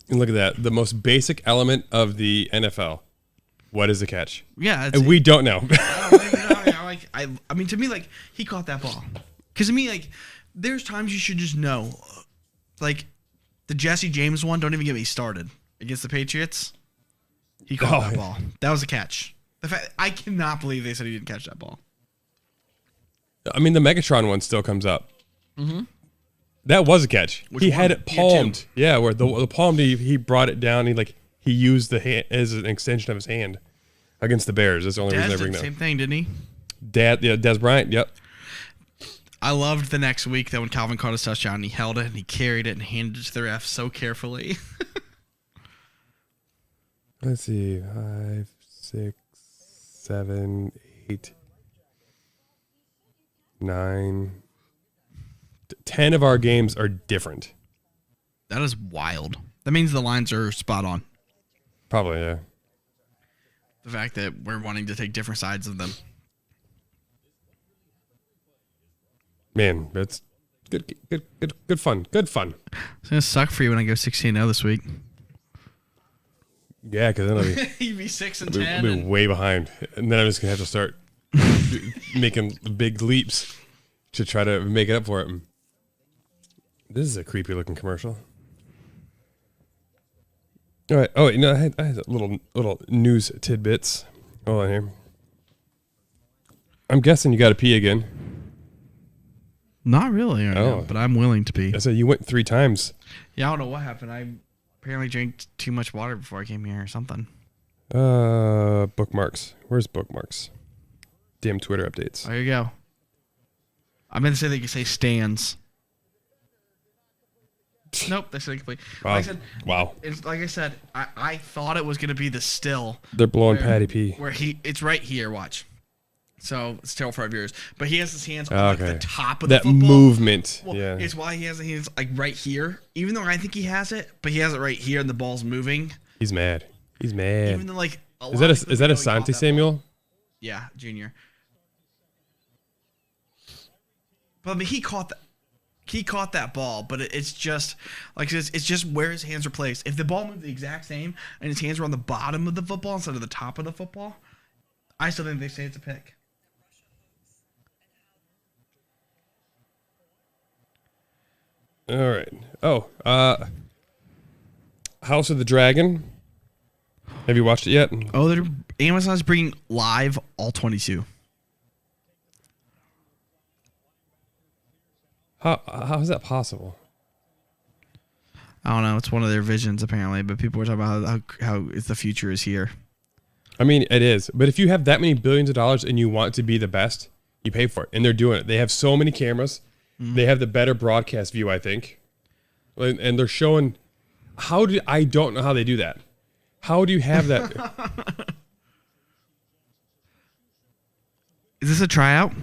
And look at that, the most basic element of the NFL. What is the catch? Yeah, And we don't know. I mean, to me, like he caught that ball because to me, like there's times you should just know, like the Jesse James one. Don't even get me started. Against the Patriots, he caught that ball. That was a catch. I cannot believe they said he didn't catch that ball. I mean, the Megatron one still comes up. Mm-hmm. That was a catch. He had it palmed. Yeah, where the palm he brought it down. He used the hand as an extension of his hand against the Bears. That's the only reason I Dez bring did that. the same thing, didn't he? Dez Bryant. Yep. I loved the next week that when Calvin caught his touchdown, and he held it and he carried it and handed it to the ref so carefully. Let's see, 5, 6, 7, 8, 9, 10 of our games are different. That is wild. That means the lines are spot on. Probably, yeah. The fact that we're wanting to take different sides of them. Man, that's good fun. Good fun. It's gonna suck for you when I go 16-0 this week. Yeah, because then I'll be, You'd be 6 and I'll 10. be way behind, and then I'm just gonna have to start making big leaps to try to make it up for it. This is a creepy looking commercial. All right. Oh, I had a little news tidbits. Hold on here. I'm guessing you got to pee again. Not really, right now, but I'm willing to pee. I said you went 3 times. Yeah, I don't know what happened. I apparently drank too much water before I came here or something. Bookmarks. Where's bookmarks? Damn Twitter updates. There you go. I meant to say they could say stands. Nope, that's incomplete. Wow. Like I said, Wow. it's like I said, I thought it was gonna be the still. They're blowing where- Patty P. Where it's right here. Watch. So it's terrible for our viewers, but he has his hands on like, the top of that the football. movement. Well, Yeah. it's why he has his hands like right here. Even though I think he has it, but he has it right here, and the ball's moving. He's mad. He's mad. Even though like Is that Asante Samuel? Yeah, Junior. But I mean, he caught that ball, but it's just like it's just where his hands are placed. If the ball moved the exact same and his hands were on the bottom of the football instead of the top of the football, I still think they say it's a pick. All right. Oh, House of the Dragon. Have you watched it yet? Oh, Amazon's bringing live all 22. How is that possible? I don't know. It's one of their visions apparently, but people were talking about how the future is here. I mean, it is. But if you have that many billions of dollars and you want to be the best, you pay for it. And they're doing it. They have so many cameras. They have the better broadcast view, I think. And they're showing I don't know how they do that. How do you have that? Is this a tryout?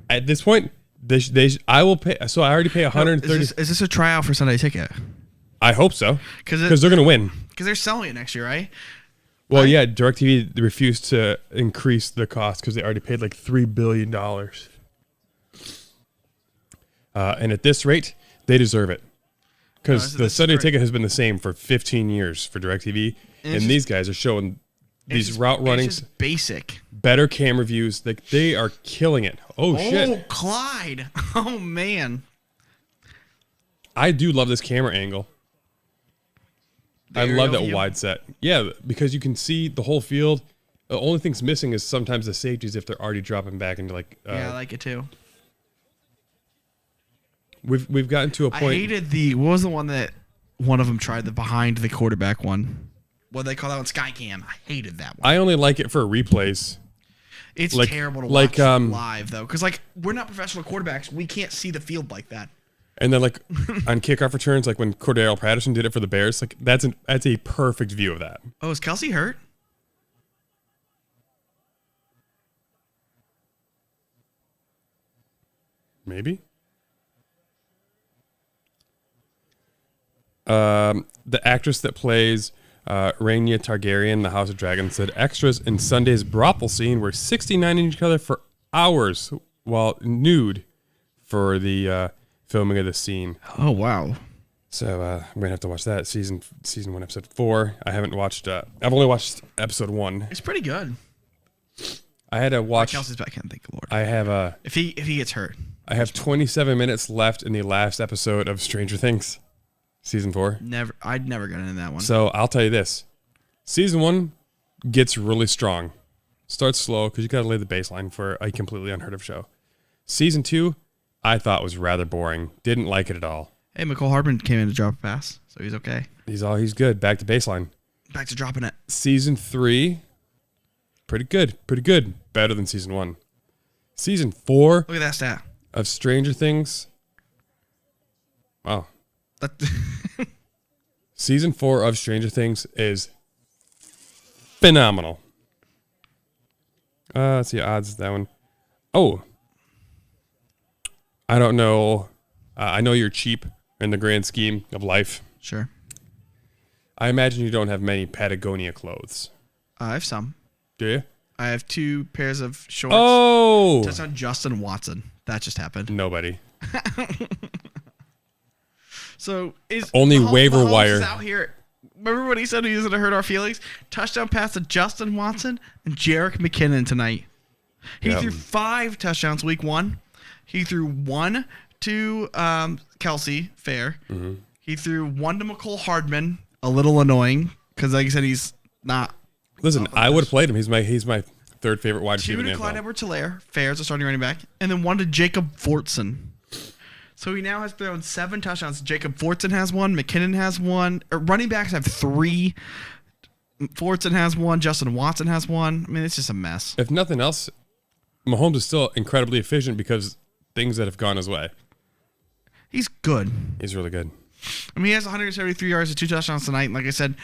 At this point, I will pay. So I already pay 130. Is this a tryout for Sunday Ticket? I hope so. Because Because they're going to win. Because they're selling it next year, right? Well, yeah, DirecTV refused to increase the cost because they already paid like $3 billion. And at this rate, they deserve it. Because the this is Sunday great. Ticket has been the same for 15 years for DirecTV. And And these guys are showing these route runnings, It's just basic. better camera views. They are killing it. Oh, shit. Oh, Clyde. Oh, man. I do love this camera angle. I The love aerial that view? wide set. Yeah, because you can see the whole field. The only thing's missing is sometimes the safeties if they're already dropping back into like. Yeah, I like it too. We've gotten to a I point. hated what was the one that one of them tried, the behind the quarterback one? What do they call that one? Skycam. I hated that one. I only like it for replays. It's like- terrible to like, watch live, though. Because, like, we're not professional quarterbacks. We can't see the field like that. And then like on kickoff returns, like when Cordero Patterson did it for the Bears, like that's a perfect view of that. Oh, is Kelsey hurt? Maybe. The actress that plays Rhaenyra Targaryen in the House of Dragon said extras in Sunday's brothel scene were 69ing each other for hours while nude for the filming of the scene. Oh, wow. So I'm gonna have to watch that season 1, episode 4. I haven't watched. I've only watched episode 1. It's pretty good. I had to watch. Kelsey's back in, thank the Lord. I have If he gets hurt. I have 27 minutes left in the last episode of Stranger Things, season 4. I'd never get into that one. So I'll tell you this: season 1 gets really strong. Starts slow because you got to lay the baseline for a completely unheard of show. Season 2, I thought was rather boring. Didn't like it at all. Hey, McCole Hardman came in to drop a pass, so he's okay. He's good. Back to baseline. Back to dropping it. Season 3, pretty good. Better than season 1. Season 4 Look at that stat. of Stranger Things. Wow. That, Season 4 of Stranger Things is phenomenal. Let's see odds of that one. Oh, I don't know. I know you're cheap in the grand scheme of life. sure. I imagine you don't have many Patagonia clothes, I have some. do you? I have 2 pairs of shorts. Oh, Touchdown Justin Watson. That just happened. nobody. So is Only Mahomes- waiver Mahomes wire. is out here. Remember what he said he was going to hurt our feelings? Touchdown pass to Justin Watson and Jerick McKinnon tonight. He Yep. threw 5 touchdowns week 1. He threw 1 to Kelsey, fair. Mm-hmm. He threw 1 to McCole Hardman, a little annoying because, like I said, he's not. Listen, I would have played him. He's my third favorite wide 2 receiver in to the Clyde NFL. Edwards-Helaire, fair as a starting running back, and then 1 to Jacob Fortson. So he now has thrown 7 touchdowns. Jacob Fortson has 1. McKinnon has 1. Running backs have 3. Fortson has 1. Justin Watson has 1. I mean, it's just a mess. If nothing else, Mahomes is still incredibly efficient because things that have gone his way. He's good. He's really good. I mean, he has 173 yards and 2 touchdowns tonight. And like I said,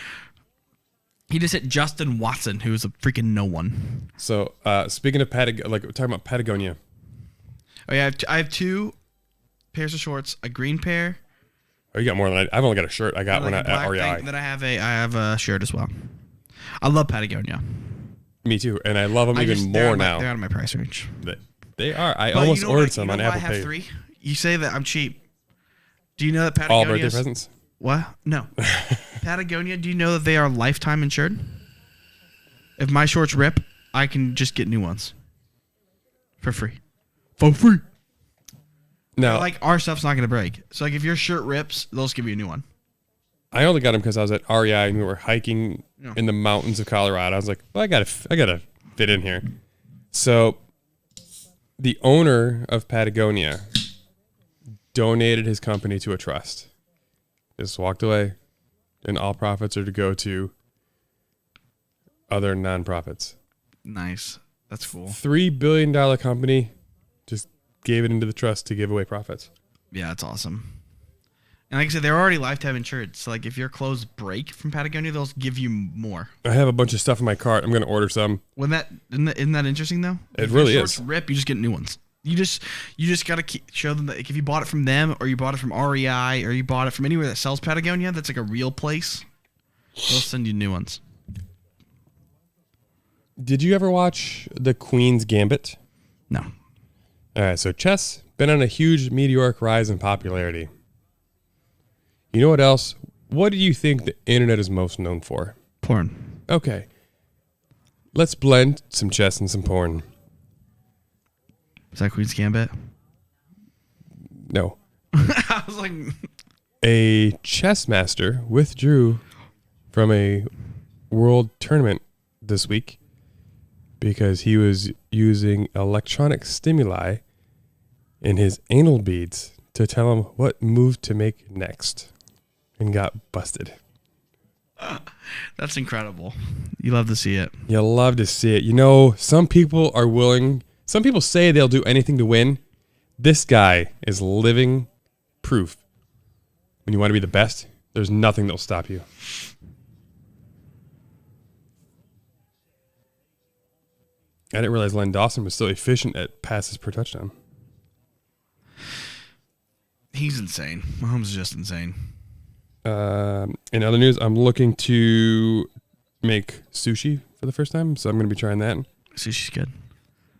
he just hit Justin Watson, who is a freaking no one. So speaking of we're talking about Patagonia. Oh yeah, I have 2 pairs of shorts, a green pair. Oh, you got more than I've only got a shirt. I got one like a at black REI. thing. Then I have a shirt as well. I love Patagonia. Me too, and I love them They're more out now. of my price range. They are. I But almost you know ordered what- some you on know why Apple I have Pay. 3? You say that I'm cheap. Do you know that All Patagonia? birthday presents. What? No. Patagonia, do you know that they are lifetime insured? If my shorts rip, I can just get new ones. For free. For free. Now, Like, our stuff's not going to break. So, like, if your shirt rips, they'll just give you a new one. I only got them because I was at REI and we were hiking in the mountains of Colorado. I was like, well, I gotta fit in here. So, the owner of Patagonia donated his company to a trust. Just walked away, and all profits are to go to other nonprofits. Nice. That's cool. $3 billion company just gave it into the trust to give away profits. Yeah, that's awesome. And like I said, they're already lifetime insured. So, like, if your clothes break from Patagonia, they'll give you more. I have a bunch of stuff in my cart. I'm going to order some. Isn't that interesting though? It If really your shorts is. rip, you just get new ones. You just gotta show them that, like, if you bought it from them or you bought it from REI or you bought it from anywhere that sells Patagonia, that's like a real place. They'll send you new ones. Did you ever watch The Queen's Gambit? No. All right, so chess been on a huge meteoric rise in popularity. You know what else? What do you think the internet is most known for? Porn. Okay. Let's blend some chess and some porn. Is that Queen's Gambit? No. I was like, A chess master withdrew from a world tournament this week because he was using electronic stimuli in his anal beads to tell him what move to make next, and got busted. that's incredible. You love to see it. You love to see it. You know, some people are willing, some people say they'll do anything to win. This guy is living proof. When you want to be the best, there's nothing that'll stop you. I didn't realize Len Dawson was so efficient at passes per touchdown. He's insane. Mahomes is just insane. In other news, I'm looking to make sushi for the first time, so I'm going to be trying that. Sushi's good.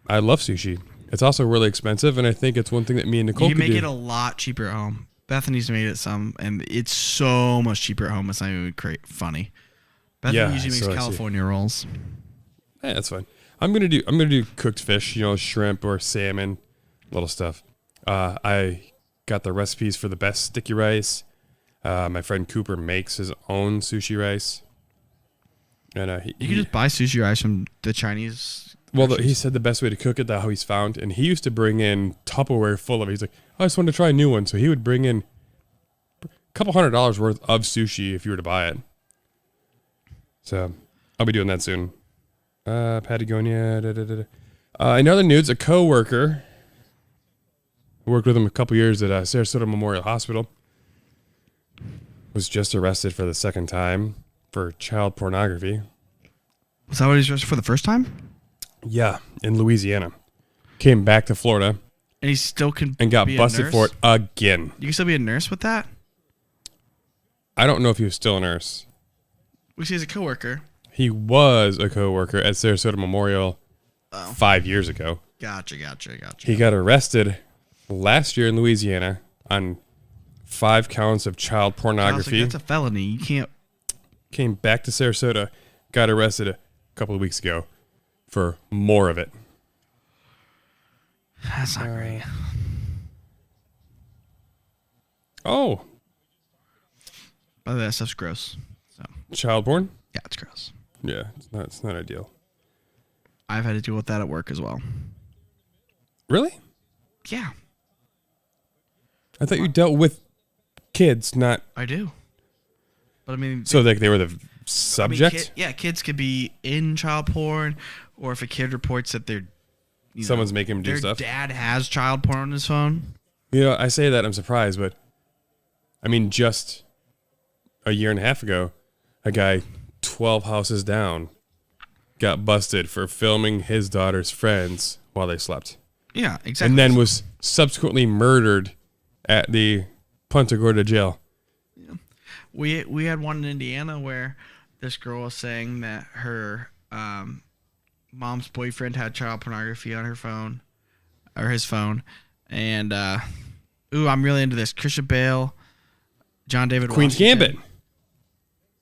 I love sushi. It's also really expensive, and I think it's one thing that me and Nicole You could can make do. it a lot cheaper at home. Bethany's made it some, and it's so much cheaper at home. It's not even funny. Bethany Yeah, usually makes so I see. California rolls. Yeah, that's fine. I'm gonna do cooked fish, shrimp or salmon, little stuff. I got the recipes for the best sticky rice. My friend Cooper makes his own sushi rice, and You can just buy sushi rice from the Chinese. he said the best way to cook it, how he's found, and he used to bring in Tupperware full of it. He's like, I just wanted to try a new one, so he would bring in a couple $100 worth of sushi if you were to buy it. So I'll be doing that soon. Patagonia. In other news, a co-worker who worked with him a couple years at Sarasota Memorial Hospital was just arrested for the second time for child pornography. Was that what he's arrested for the first time? Yeah, in Louisiana. Came back to Florida And he still can and got be a busted nurse? for it again. You can still be a nurse with that? I don't know if he was still a nurse. We see as a coworker. He was a co-worker at Sarasota Memorial 5 years ago. Gotcha. He got arrested last year in Louisiana on 5 counts of child I was like, pornography. that's a felony. You can't. Came back to Sarasota, got arrested a couple of weeks ago for more of it. That's not great. Oh, By the way, that stuff's gross. So child porn? yeah, it's gross. Yeah, it's not ideal. I've had to deal with that at work as well. Really? Yeah, I thought you dealt with kids, not I do. But I mean, so like they were the I mean, subject. kids could be in child porn, or if a kid reports that Someone's making them do their stuff. dad has child porn on his phone. I say that I'm surprised, but I mean, just a year and a half ago, a guy 12 houses down got busted for filming his daughter's friends while they slept. Yeah, exactly. And then was subsequently murdered at the Punta Gorda jail. We had one in Indiana where this girl was saying that her mom's boyfriend had child pornography on her phone, or his phone, and I'm really into this. Christian Bale, John David Queen's Washington. Gambit.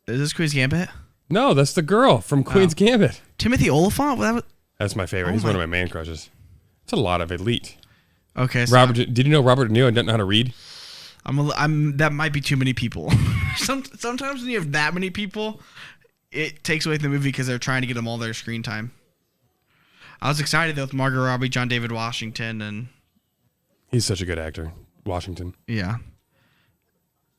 Is this Queen's Gambit? No, that's the girl from Queen's Gambit. Timothy Oliphant? That was, That's my favorite. Oh He's one my- of my man crushes. It's a lot of elite. okay. So Robert, did you know Robert De Niro doesn't know how to read? I'm that might be too many people. Sometimes when you have that many people, it takes away from the movie because they're trying to get them all their screen time. I was excited though with Margot Robbie, John David Washington, and He's such a good actor. Washington. yeah,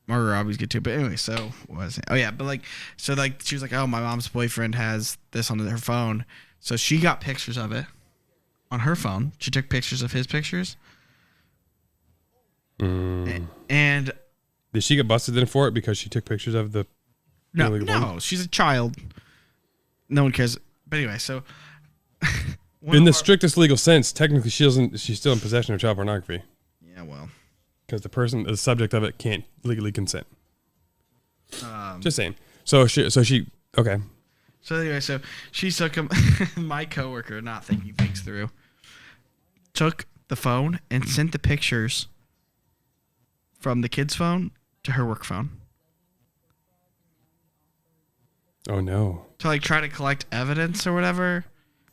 Margot Robbie's good too. But anyway, so what was it? Oh yeah, but like she was like, oh, my mom's boyfriend has this on her phone, so she got pictures of it on her phone. She took pictures of his pictures, and Did she get busted then for it because she took pictures of the no, illegal porn? no, she's a child. No one cares. But anyway, so In the strictest legal sense, technically she's still in possession of child pornography yeah, well, because the subject of it can't legally consent. Just saying. So she okay. so anyway, so she took him. My coworker, not thinking things through, took the phone and sent the pictures from the kid's phone to her work phone Oh no. to like try to collect evidence or whatever.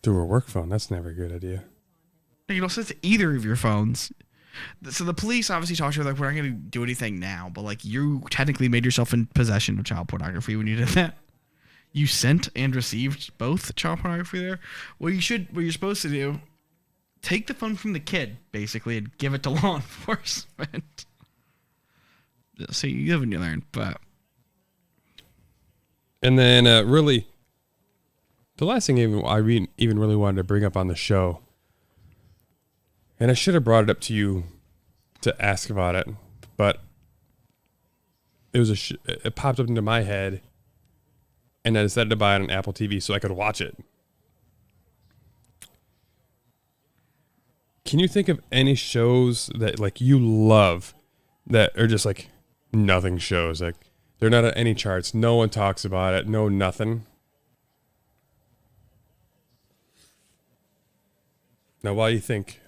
Through her work phone. That's never a good idea. You don't send it to either of your phones. So the police obviously talked to her like, we're not going to do anything now, but like you technically made yourself in possession of child pornography when you did that. You sent and received both child pornography there. What you're supposed to do, take the phone from the kid basically and give it to law enforcement. So you live and you learn, but And then really, the last thing I even really wanted to bring up on the show, and I should have brought it up to you to ask about it, but it was it popped up into my head, and I decided to buy it on Apple TV so I could watch it. Can you think of any shows that like you love that are just like nothing shows? Like they're not on any charts. No one talks about it. No nothing. Now, why do you think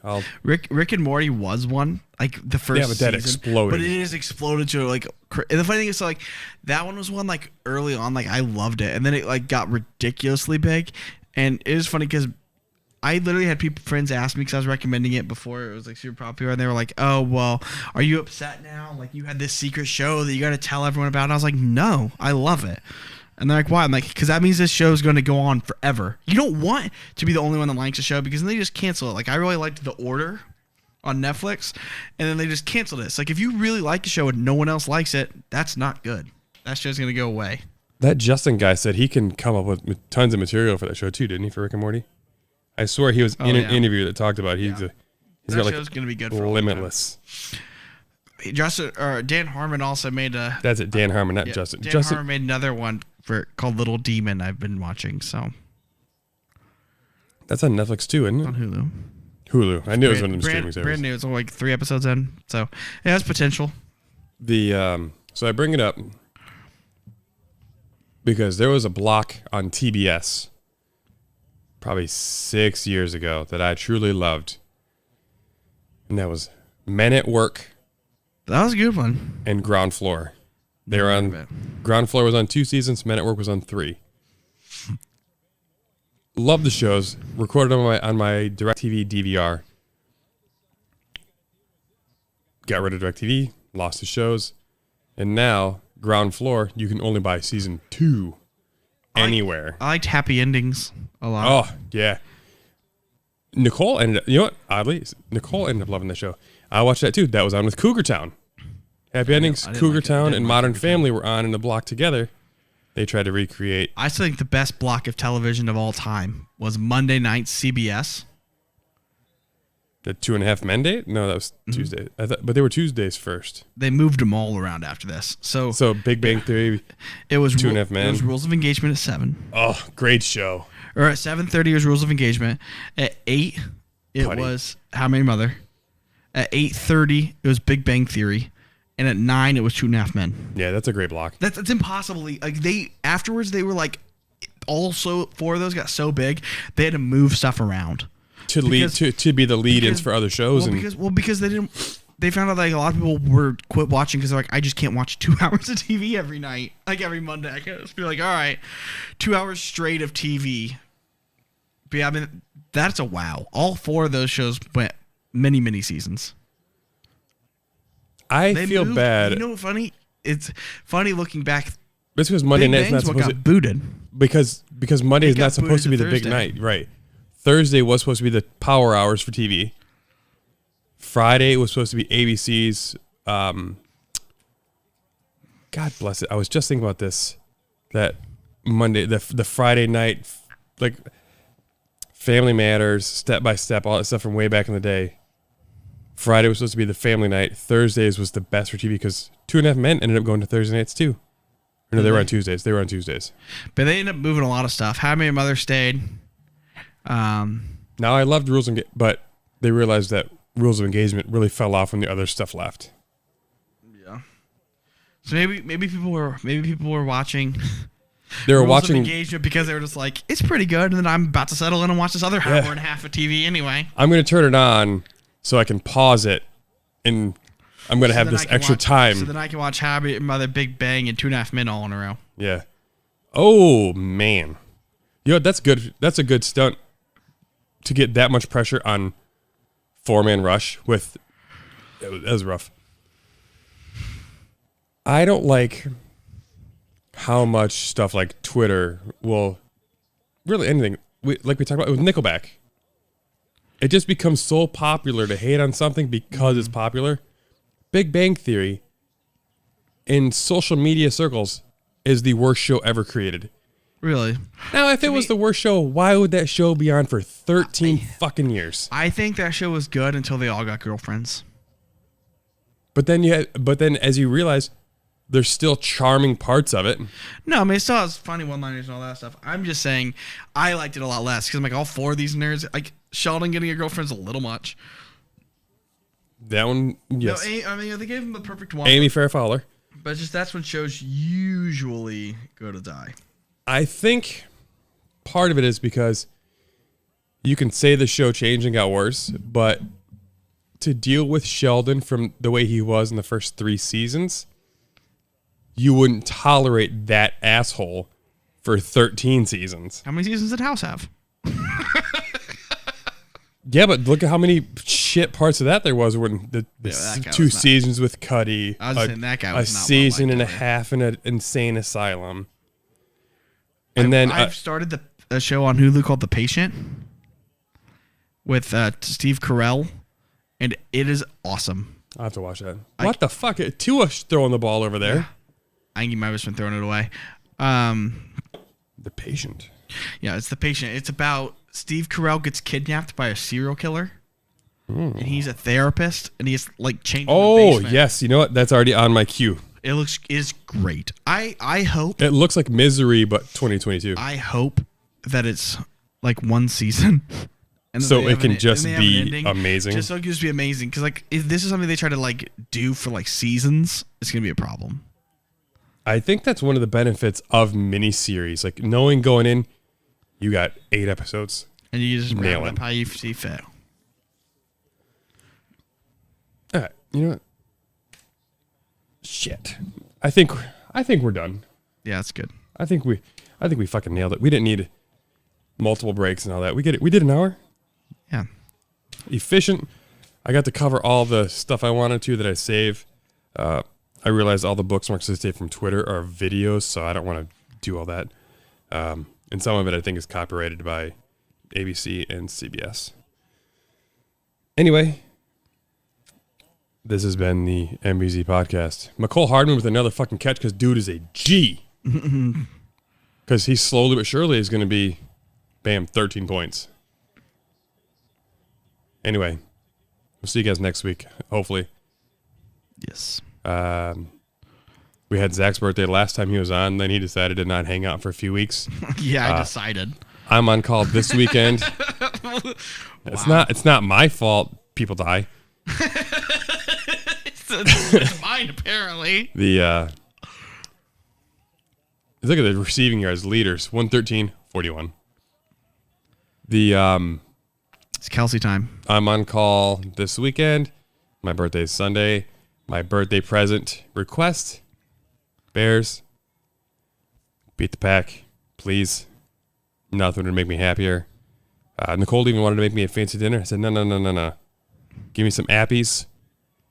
Rick and Morty was one, like the first Yeah, but that season, exploded. But it has exploded to like. And the funny thing is, like that one was one like early on, like I loved it, and then it like got ridiculously big, and it was funny because I literally had friends ask me because I was recommending it before it was like super popular, and they were like, "Oh, well, are you upset now? Like you had this secret show that you got to tell everyone about?" And I was like, "No, I love it." And they're like, why? I'm like, because that means this show is going to go on forever. You don't want to be the only one that likes a show because then they just cancel it. Like, I really liked The Order on Netflix, and then they just canceled it. It's like, if you really like a show and no one else likes it, that's not good. That show's going to go away. that Justin guy said he can come up with tons of material for that show too, didn't he? For Rick and Morty, I swear he was in an interview that talked about he's that got show's like going to be good for a long time. limitless. Dan Harmon also made a. That's it, Dan Harmon, not Yeah, Justin. Dan Justin, Harmon made another one called Little Demon. I've been watching that's on Netflix too, isn't on it? Hulu. Hulu. I knew it was one of them streaming brand services. new. It's only like 3 episodes in, so it has potential. So I bring it up because there was a block on TBS probably 6 years ago that I truly loved, and that was Men at Work That was a good one. and Ground Floor. They were on Ground Floor was on 2 seasons. Men at Work was on 3. Love the shows. Recorded on my DirecTV DVR. Got rid of DirecTV. Lost the shows, and now Ground Floor you can only buy season 2 anywhere. I liked happy endings a lot. Oh yeah. Nicole ended up. You know what? Oddly, Nicole ended up loving the show. I watched that too. That was on with Cougar Town. Happy Endings, I didn't Cougar like it. Town, Didn't and like Modern Cougar Town. Family were on in the block together. They tried to recreate. I still think the best block of television of all time was Monday night CBS. The 2.5 Men date? No, that was Tuesday. But they were Tuesdays first. They moved them all around after this. So Big Bang Theory. it was 2.5 Men. It was Rules of Engagement at 7. Oh, great show. Or at 7:30 was Rules of Engagement. At 8, it Putty. was How I Met Your Mother. At 8:30, it was Big Bang Theory. And at 9, it was 2.5 Men. Yeah, that's a great block. That's impossibly like afterwards they were like also 4 of those got so big they had to move stuff around. To lead to be the lead-ins because- for other shows. Because they found out like a lot of people were quit watching because they're like, I just can't watch 2 hours of TV every night, like every Monday. I can't just be like, all right, 2 hours straight of TV. But yeah, I mean that's a wow. All 4 of those shows went many seasons. I They feel moved- bad. You know what's funny? It's funny looking back. That's because Monday Big night's not Bang's what supposed got to booted. because Monday is got not supposed to be booted the to big Thursday. night, right? Thursday was supposed to be the power hours for TV. Friday was supposed to be ABC's. God bless it. I was just thinking about this. That Monday, the Friday night, like Family Matters, Step by Step, all that stuff from way back in the day. Friday was supposed to be the family night. Thursdays was the best for TV because 2.5 Men ended up going to Thursday nights too. Or no, they were on Tuesdays. They were on Tuesdays. But they ended up moving a lot of stuff. How I Met Your Mother stayed. Now I loved but they realized that Rules of Engagement really fell off when the other stuff left. Yeah. So maybe people were watching. They were Rules of watching. Engagement because they were just like, it's pretty good, and then I'm about to settle in and watch this other hour and a half of TV anyway. I'm going to turn it on so I can pause it, and I'm going to have then this I can extra watch- time. So then I can watch How I Met Your Mother, Big Bang, and 2.5 Men all in a row. Yeah. Oh man. You know what, that's good. That's a good stunt to get that much pressure on 4-man rush with. That was rough. I don't like how much stuff like Twitter will really anything like we talked about with Nickelback. It just becomes so popular to hate on something because it's popular. Big Bang Theory in social media circles is the worst show ever created. Really? Now, if it was the worst show, why would that show be on for 13 fucking years? I think that show was good until they all got girlfriends. But then as you realize, there's still charming parts of it. No, I mean, it still has funny one-liners and all that stuff. I'm just saying I liked it a lot less because I'm like, all 4 of these nerds, like Sheldon getting a girlfriend's a little much. That one, yes. No, I mean, they gave him the perfect one. Amy Farrah Fowler. But just that's when shows usually go to die. I think part of it is because you can say the show changed and got worse, but to deal with Sheldon from the way he was in the first 3 seasons, you wouldn't tolerate that asshole for 13 seasons. How many seasons did House have? Yeah, but look at how many shit parts of that there was when the that guy 2 was not- seasons with Cuddy, I was saying that guy was a not well season liked and a either. half in an insane asylum. And then I've started a show on Hulu called The Patient with Steve Carell, and it is awesome. I'll have to watch that. What the fuck? Tua's throwing the ball over there. I think he might have just been throwing it away. The Patient. Yeah, it's The Patient. It's about Steve Carell gets kidnapped by a serial killer, and he's a therapist, and he's like changing. Oh, the basement. yes. You know what? That's already on my queue. It is great. I hope It looks like Misery, but 2022. I hope that it's like one season. And that So they it have can and just they have be an ending. amazing? Just so it can just be amazing. Because like if this is something they try to like do for like seasons, it's gonna be a problem. I think that's one of the benefits of miniseries. Like knowing going in, you got 8 episodes. And you just Nail wrap it it. up how you see fit. All right. You know what? Shit. I think we're done. Yeah, that's good. I think we fucking nailed it. We didn't need multiple breaks and all that. We did an hour. Yeah. Efficient. I got to cover all the stuff I wanted to that I save. I realized all the bookmarks I save from Twitter are videos, so I don't want to do all that. And some of it I think is copyrighted by ABC and CBS. Anyway, this has been the MBZ podcast. McCole Hardman with another fucking catch because dude is a G. Because he slowly but surely is going to be, bam, 13 points. Anyway, We'll see you guys next week, hopefully. Yes. We had Zach's birthday last time he was on. Then he decided to not hang out for a few weeks. Yeah, I decided. I'm on call this weekend. It's not my fault people die. It's mine, apparently. Look at the receiving yards leaders, 113-41. It's Kelsey time. I'm on call this weekend. My birthday is Sunday. My birthday present request: Bears beat the Pack, please. Nothing would make me happier. Nicole even wanted to make me a fancy dinner. I said, no. Give me some appies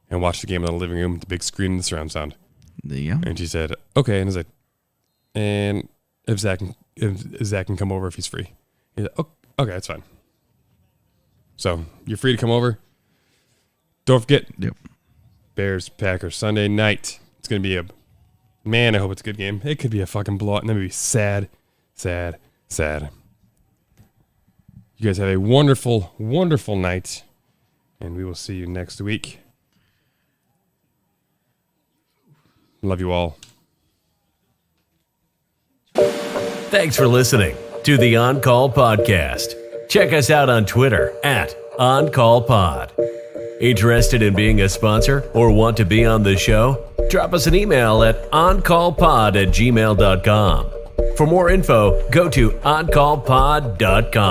and watch the game in the living room with the big screen and the surround sound. There you go. And she said, okay. And I was like, and if Zach can come over if he's free. He's like, okay, that's fine. So you're free to come over. Don't forget, Yep. Bears, Packers, Sunday night. It's going to be I hope it's a good game. It could be a fucking blowout, and then be sad. You guys have a wonderful, wonderful night, and we will see you next week. Love you all. Thanks for listening to the On Call Podcast. Check us out on Twitter at OnCallPod. Interested in being a sponsor or want to be on the show? Drop us an email at oncallpod@gmail.com. For more info, go to oncallpod.com.